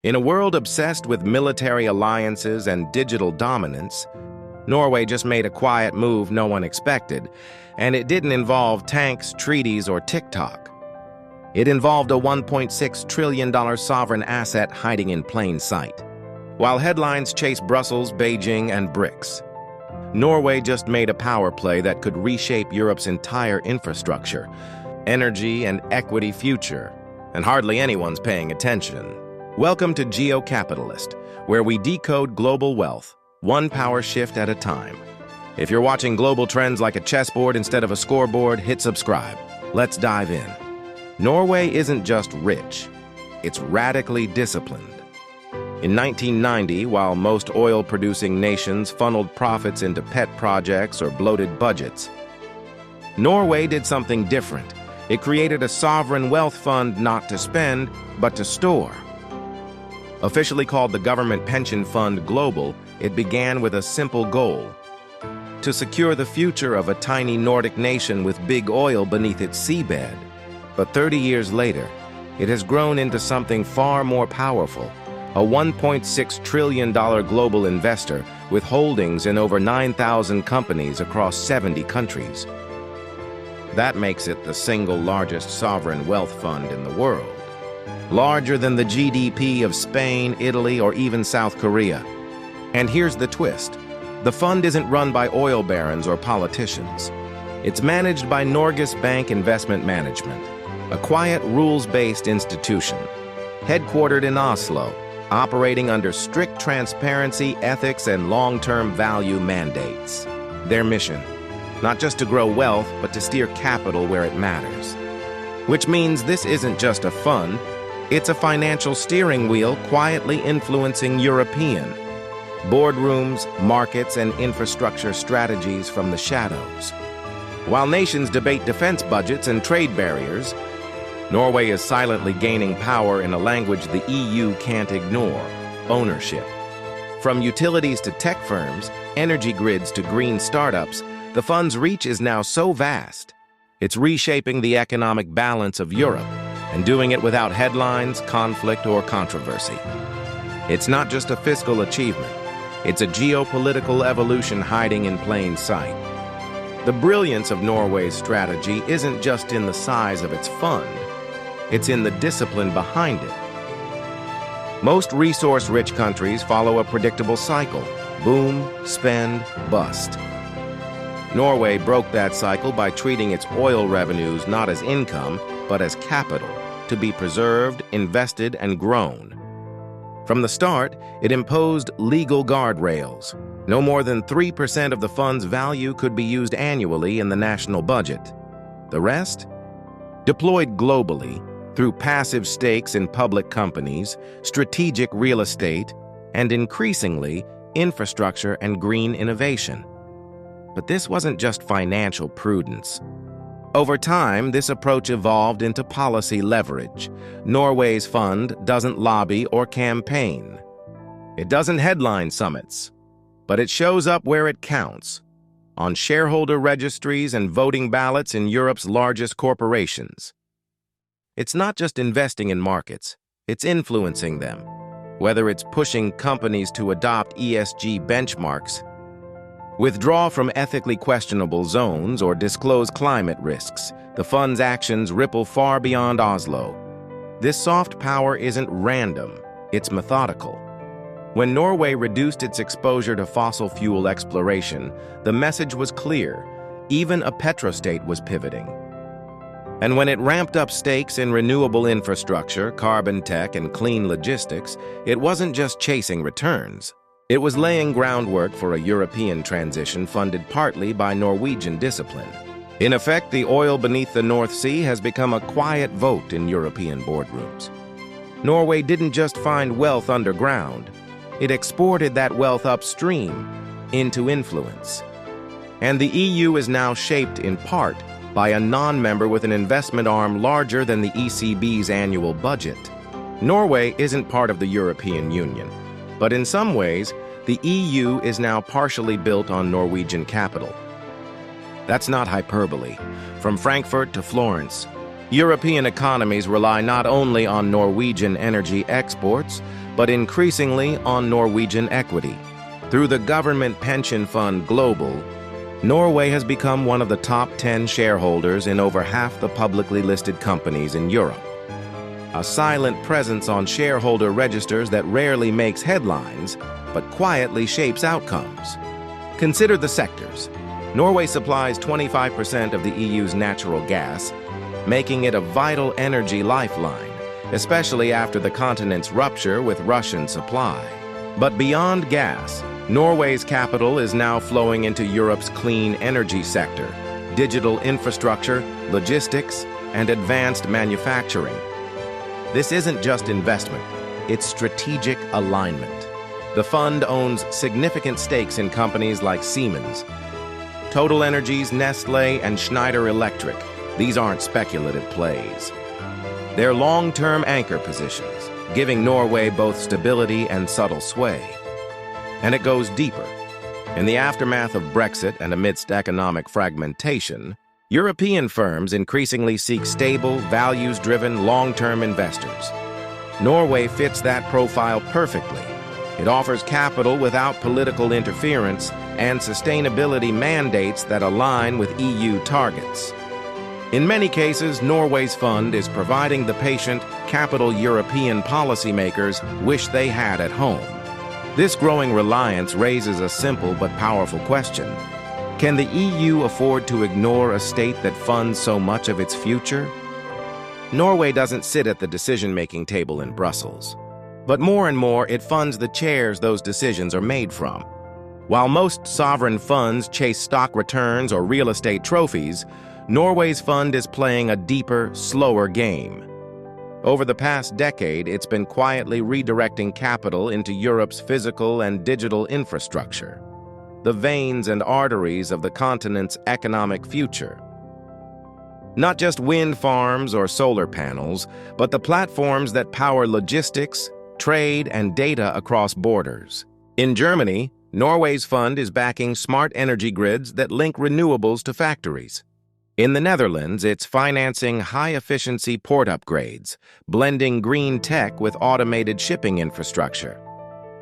In a world obsessed with military alliances and digital dominance, Norway just made a quiet move no one expected, and it didn't involve tanks, treaties, or TikTok. It involved a $1.6 trillion sovereign asset hiding in plain sight. While headlines chase Brussels, Beijing, and BRICS, Norway just made a power play that could reshape Europe's entire infrastructure, energy, and equity future, and hardly anyone's paying attention. Welcome to Geocapitalist, where we decode global wealth, one power shift at a time. If you're watching global trends like a chessboard instead of a scoreboard, hit subscribe. Let's dive in. Norway isn't just rich, it's radically disciplined. In 1990, while most oil-producing nations funneled profits into pet projects or bloated budgets, Norway did something different. It created a sovereign wealth fund not to spend, but to store. Officially called the Government Pension Fund Global, it began with a simple goal: to secure the future of a tiny Nordic nation with big oil beneath its seabed. But 30 years later, it has grown into something far more powerful, a $1.6 trillion global investor with holdings in over 9,000 companies across 70 countries. That makes it the single largest sovereign wealth fund in the world, larger than the GDP of Spain, Italy, or even South Korea. And here's the twist: the fund isn't run by oil barons or politicians. It's managed by Norges Bank Investment Management, a quiet, rules-based institution, headquartered in Oslo, operating under strict transparency, ethics, and long-term value mandates. Their mission: not just to grow wealth, but to steer capital where it matters. Which means this isn't just a fund, it's a financial steering wheel quietly influencing European boardrooms, markets, and infrastructure strategies from the shadows. While nations debate defense budgets and trade barriers, Norway is silently gaining power in a language the EU can't ignore: ownership. From utilities to tech firms, energy grids to green startups, the fund's reach is now so vast, it's reshaping the economic balance of Europe, and doing it without headlines, conflict, or controversy. It's not just a fiscal achievement, it's a geopolitical evolution hiding in plain sight. The brilliance of Norway's strategy isn't just in the size of its fund, it's in the discipline behind it. Most resource-rich countries follow a predictable cycle: boom, spend, bust. Norway broke that cycle by treating its oil revenues not as income, but as capital, to be preserved, invested, and grown. From the start, it imposed legal guardrails. No more than 3% of the fund's value could be used annually in the national budget. The rest? Deployed globally, through passive stakes in public companies, strategic real estate, and increasingly, infrastructure and green innovation. But this wasn't just financial prudence. Over time, this approach evolved into policy leverage. Norway's fund doesn't lobby or campaign. It doesn't headline summits, but it shows up where it counts: on shareholder registries and voting ballots in Europe's largest corporations. It's not just investing in markets, it's influencing them. Whether it's pushing companies to adopt ESG benchmarks, withdraw from ethically questionable zones, or disclose climate risks, the fund's actions ripple far beyond Oslo. This soft power isn't random, it's methodical. When Norway reduced its exposure to fossil fuel exploration, the message was clear: even a petrostate was pivoting. And when it ramped up stakes in renewable infrastructure, carbon tech, and clean logistics, it wasn't just chasing returns. It was laying groundwork for a European transition funded partly by Norwegian discipline. In effect, the oil beneath the North Sea has become a quiet vote in European boardrooms. Norway didn't just find wealth underground, it exported that wealth upstream into influence. And the EU is now shaped in part by a non-member with an investment arm larger than the ECB's annual budget. Norway isn't part of the European Union, but in some ways, the EU is now partially built on Norwegian capital. That's not hyperbole. From Frankfurt to Florence, European economies rely not only on Norwegian energy exports, but increasingly on Norwegian equity. Through the government pension fund Global, Norway has become one of the top 10 shareholders in over half the publicly listed companies in Europe. A silent presence on shareholder registers that rarely makes headlines, but quietly shapes outcomes. Consider the sectors. Norway supplies 25% of the EU's natural gas, making it a vital energy lifeline, especially after the continent's rupture with Russian supply. But beyond gas, Norway's capital is now flowing into Europe's clean energy sector, digital infrastructure, logistics, and advanced manufacturing. This isn't just investment, it's strategic alignment. The fund owns significant stakes in companies like Siemens, Total Energies, Nestlé, and Schneider Electric. These aren't speculative plays. They're long-term anchor positions, giving Norway both stability and subtle sway. And it goes deeper. In the aftermath of Brexit and amidst economic fragmentation, European firms increasingly seek stable, values-driven, long-term investors. Norway fits that profile perfectly. It offers capital without political interference and sustainability mandates that align with EU targets. In many cases, Norway's fund is providing the patient capital European policymakers wish they had at home. This growing reliance raises a simple but powerful question. Can the EU afford to ignore a state that funds so much of its future? Norway doesn't sit at the decision-making table in Brussels, but more and more it funds the chairs those decisions are made from. While most sovereign funds chase stock returns or real estate trophies, Norway's fund is playing a deeper, slower game. Over the past decade, it's been quietly redirecting capital into Europe's physical and digital infrastructure, the veins and arteries of the continent's economic future. Not just wind farms or solar panels, but the platforms that power logistics, trade, and data across borders. In Germany, Norway's fund is backing smart energy grids that link renewables to factories. In the Netherlands, it's financing high-efficiency port upgrades, blending green tech with automated shipping infrastructure.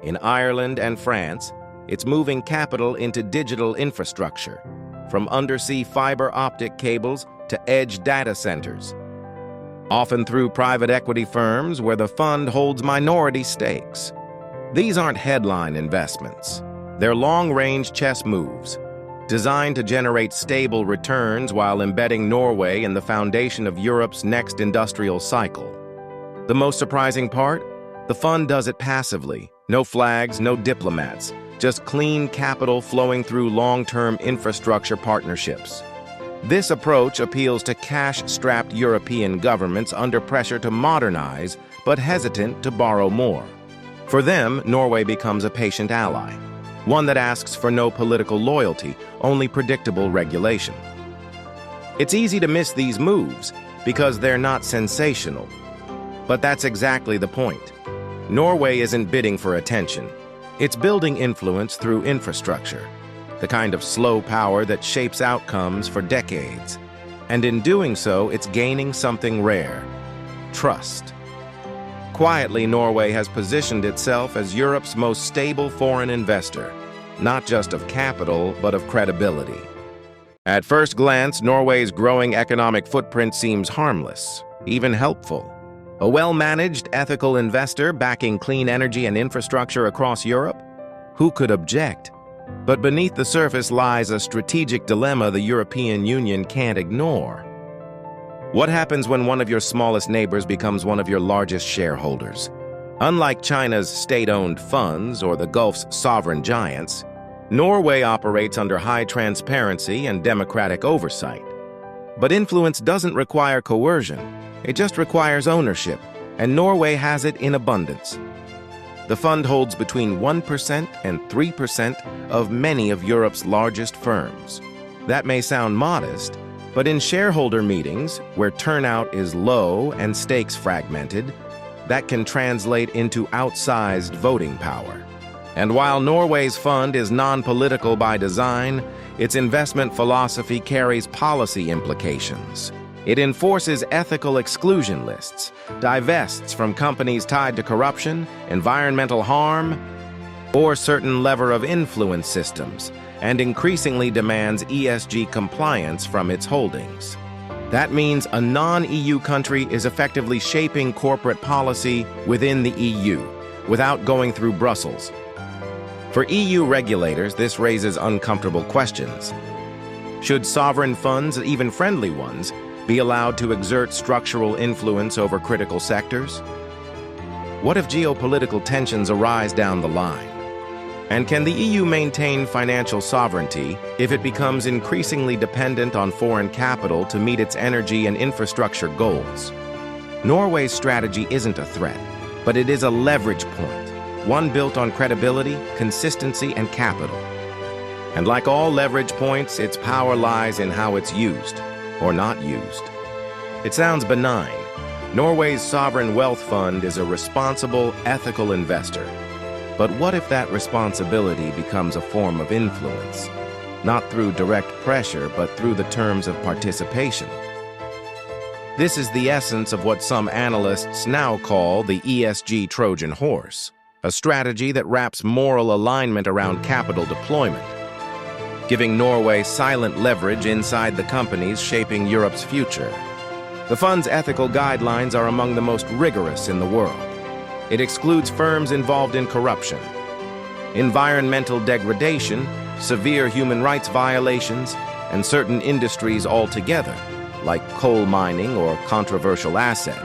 In Ireland and France, it's moving capital into digital infrastructure, from undersea fiber optic cables to edge data centers, often through private equity firms where the fund holds minority stakes. These aren't headline investments. They're long-range chess moves, designed to generate stable returns while embedding Norway in the foundation of Europe's next industrial cycle. The most surprising part? The fund does it passively. No flags, no diplomats, just clean capital flowing through long-term infrastructure partnerships. This approach appeals to cash-strapped European governments under pressure to modernize, but hesitant to borrow more. For them, Norway becomes a patient ally, one that asks for no political loyalty, only predictable regulation. It's easy to miss these moves because they're not sensational. But that's exactly the point. Norway isn't bidding for attention. It's building influence through infrastructure, the kind of slow power that shapes outcomes for decades. And in doing so, it's gaining something rare: trust. Quietly, Norway has positioned itself as Europe's most stable foreign investor, not just of capital, but of credibility. At first glance, Norway's growing economic footprint seems harmless, even helpful. A well-managed, ethical investor backing clean energy and infrastructure across Europe? Who could object? But beneath the surface lies a strategic dilemma the European Union can't ignore. What happens when one of your smallest neighbors becomes one of your largest shareholders? Unlike China's state-owned funds or the Gulf's sovereign giants, Norway operates under high transparency and democratic oversight. But influence doesn't require coercion. It just requires ownership, and Norway has it in abundance. The fund holds between 1% and 3% of many of Europe's largest firms. That may sound modest, but in shareholder meetings, where turnout is low and stakes fragmented, that can translate into outsized voting power. And while Norway's fund is non-political by design, its investment philosophy carries policy implications. It enforces ethical exclusion lists, divests from companies tied to corruption, environmental harm, or certain lever of influence systems, and increasingly demands ESG compliance from its holdings. That means a non-EU country is effectively shaping corporate policy within the EU, without going through Brussels. For EU regulators, this raises uncomfortable questions. Should sovereign funds, even friendly ones, be allowed to exert structural influence over critical sectors? What if geopolitical tensions arise down the line? And can the EU maintain financial sovereignty if it becomes increasingly dependent on foreign capital to meet its energy and infrastructure goals? Norway's strategy isn't a threat, but it is a leverage point, one built on credibility, consistency, and capital. And like all leverage points, its power lies in how it's used, or not used. It sounds benign. Norway's sovereign wealth fund is a responsible, ethical investor. But what if that responsibility becomes a form of influence? Not through direct pressure, but through the terms of participation. This is the essence of what some analysts now call the ESG Trojan horse, a strategy that wraps moral alignment around capital deployment, giving Norway silent leverage inside the companies shaping Europe's future. The fund's ethical guidelines are among the most rigorous in the world. It excludes firms involved in corruption, environmental degradation, severe human rights violations, and certain industries altogether, like coal mining or controversial asset.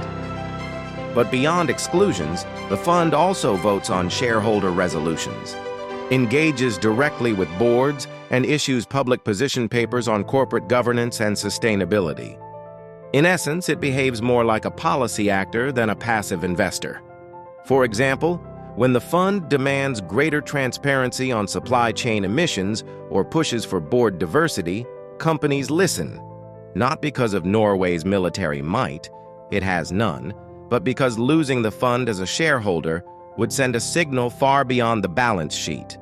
But beyond exclusions, the fund also votes on shareholder resolutions, engages directly with boards, and issues public position papers on corporate governance and sustainability. In essence, it behaves more like a policy actor than a passive investor. For example, when the fund demands greater transparency on supply chain emissions or pushes for board diversity, companies listen, not because of Norway's military might, it has none, but because losing the fund as a shareholder would send a signal far beyond the balance sheet.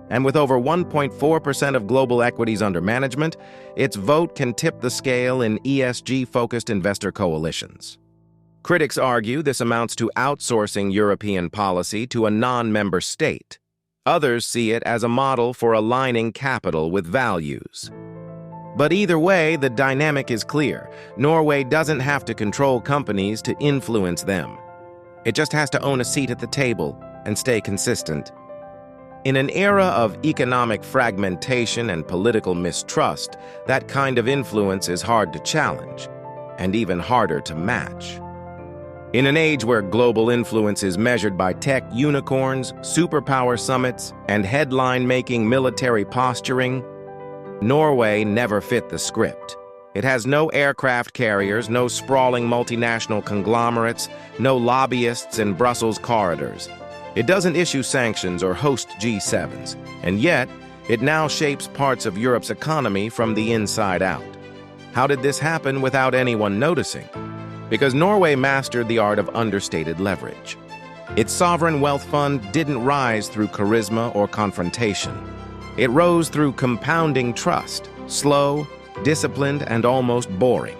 And with over 1.4% of global equities under management, its vote can tip the scale in ESG-focused investor coalitions. Critics argue this amounts to outsourcing European policy to a non-member state. Others see it as a model for aligning capital with values. But either way, the dynamic is clear. Norway doesn't have to control companies to influence them. It just has to own a seat at the table and stay consistent. In an era of economic fragmentation and political mistrust, that kind of influence is hard to challenge, and even harder to match. In an age where global influence is measured by tech unicorns, superpower summits, and headline-making military posturing, Norway never fit the script. It has no aircraft carriers, no sprawling multinational conglomerates, no lobbyists in Brussels corridors. It doesn't issue sanctions or host G7s, and yet it now shapes parts of Europe's economy from the inside out. How did this happen without anyone noticing? Because Norway mastered the art of understated leverage. Its sovereign wealth fund didn't rise through charisma or confrontation. It rose through compounding trust, slow, disciplined, and almost boring.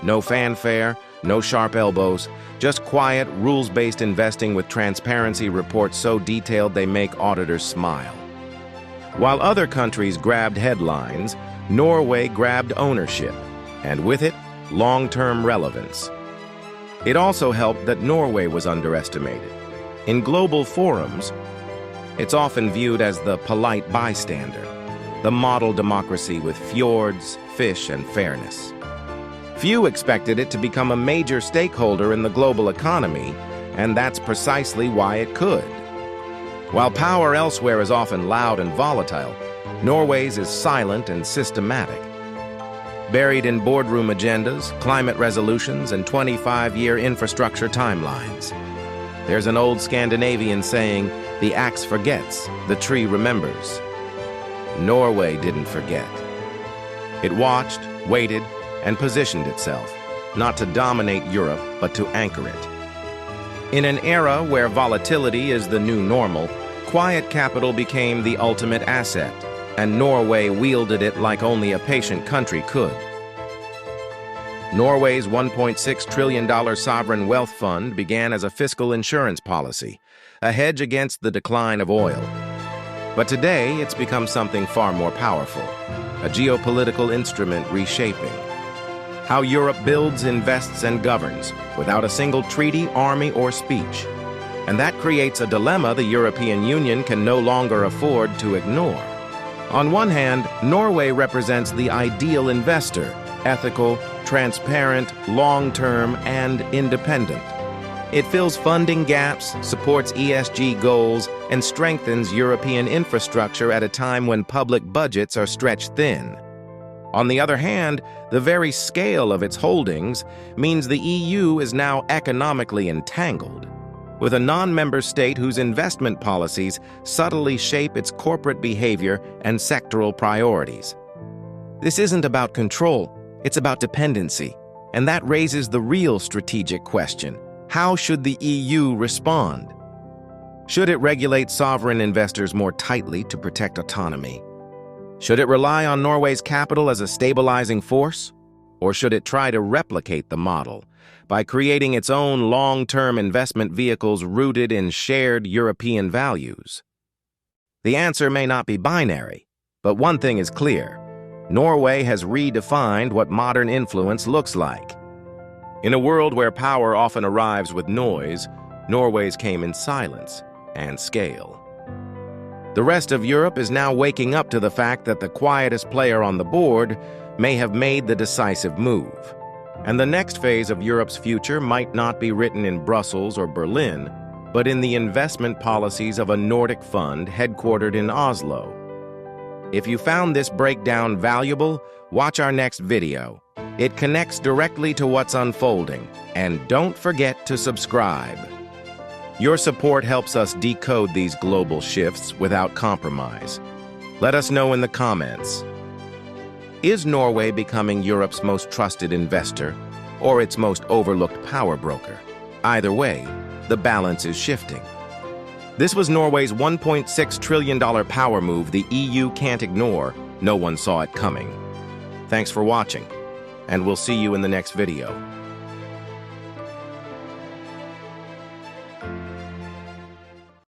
No fanfare, no sharp elbows, just quiet, rules-based investing with transparency reports so detailed they make auditors smile. While other countries grabbed headlines, Norway grabbed ownership, and with it, long-term relevance. It also helped that Norway was underestimated. In global forums, it's often viewed as the polite bystander, the model democracy with fjords, fish, and fairness. Few expected it to become a major stakeholder in the global economy, and that's precisely why it could. While power elsewhere is often loud and volatile, Norway's is silent and systematic. Buried in boardroom agendas, climate resolutions, and 25-year infrastructure timelines. There's an old Scandinavian saying, "The axe forgets, the tree remembers." Norway didn't forget. It watched, waited, and positioned itself, not to dominate Europe, but to anchor it. In an era where volatility is the new normal, quiet capital became the ultimate asset, and Norway wielded it like only a patient country could. Norway's $1.6 trillion sovereign wealth fund began as a fiscal insurance policy, a hedge against the decline of oil. But today, it's become something far more powerful, a geopolitical instrument reshaping how Europe builds, invests, and governs without a single treaty, army, or speech. And that creates a dilemma the European Union can no longer afford to ignore. On one hand, Norway represents the ideal investor, ethical, transparent, long-term, and independent. It fills funding gaps, supports ESG goals, and strengthens European infrastructure at a time when public budgets are stretched thin. On the other hand, the very scale of its holdings means the EU is now economically entangled, with a non-member state whose investment policies subtly shape its corporate behavior and sectoral priorities. This isn't about control, it's about dependency, and that raises the real strategic question. How should the EU respond? Should it regulate sovereign investors more tightly to protect autonomy? Should it rely on Norway's capital as a stabilizing force? Or should it try to replicate the model by creating its own long-term investment vehicles rooted in shared European values? The answer may not be binary, but one thing is clear. Norway has redefined what modern influence looks like. In a world where power often arrives with noise, Norway's came in silence and scale. The rest of Europe is now waking up to the fact that the quietest player on the board may have made the decisive move. And the next phase of Europe's future might not be written in Brussels or Berlin, but in the investment policies of a Nordic fund headquartered in Oslo. If you found this breakdown valuable, watch our next video. It connects directly to what's unfolding, and don't forget to subscribe. Your support helps us decode these global shifts without compromise. Let us know in the comments. Is Norway becoming Europe's most trusted investor, or its most overlooked power broker? Either way, the balance is shifting. This was Norway's $1.6 trillion power move the EU can't ignore. No one saw it coming. Thanks for watching, and we'll see you in the next video.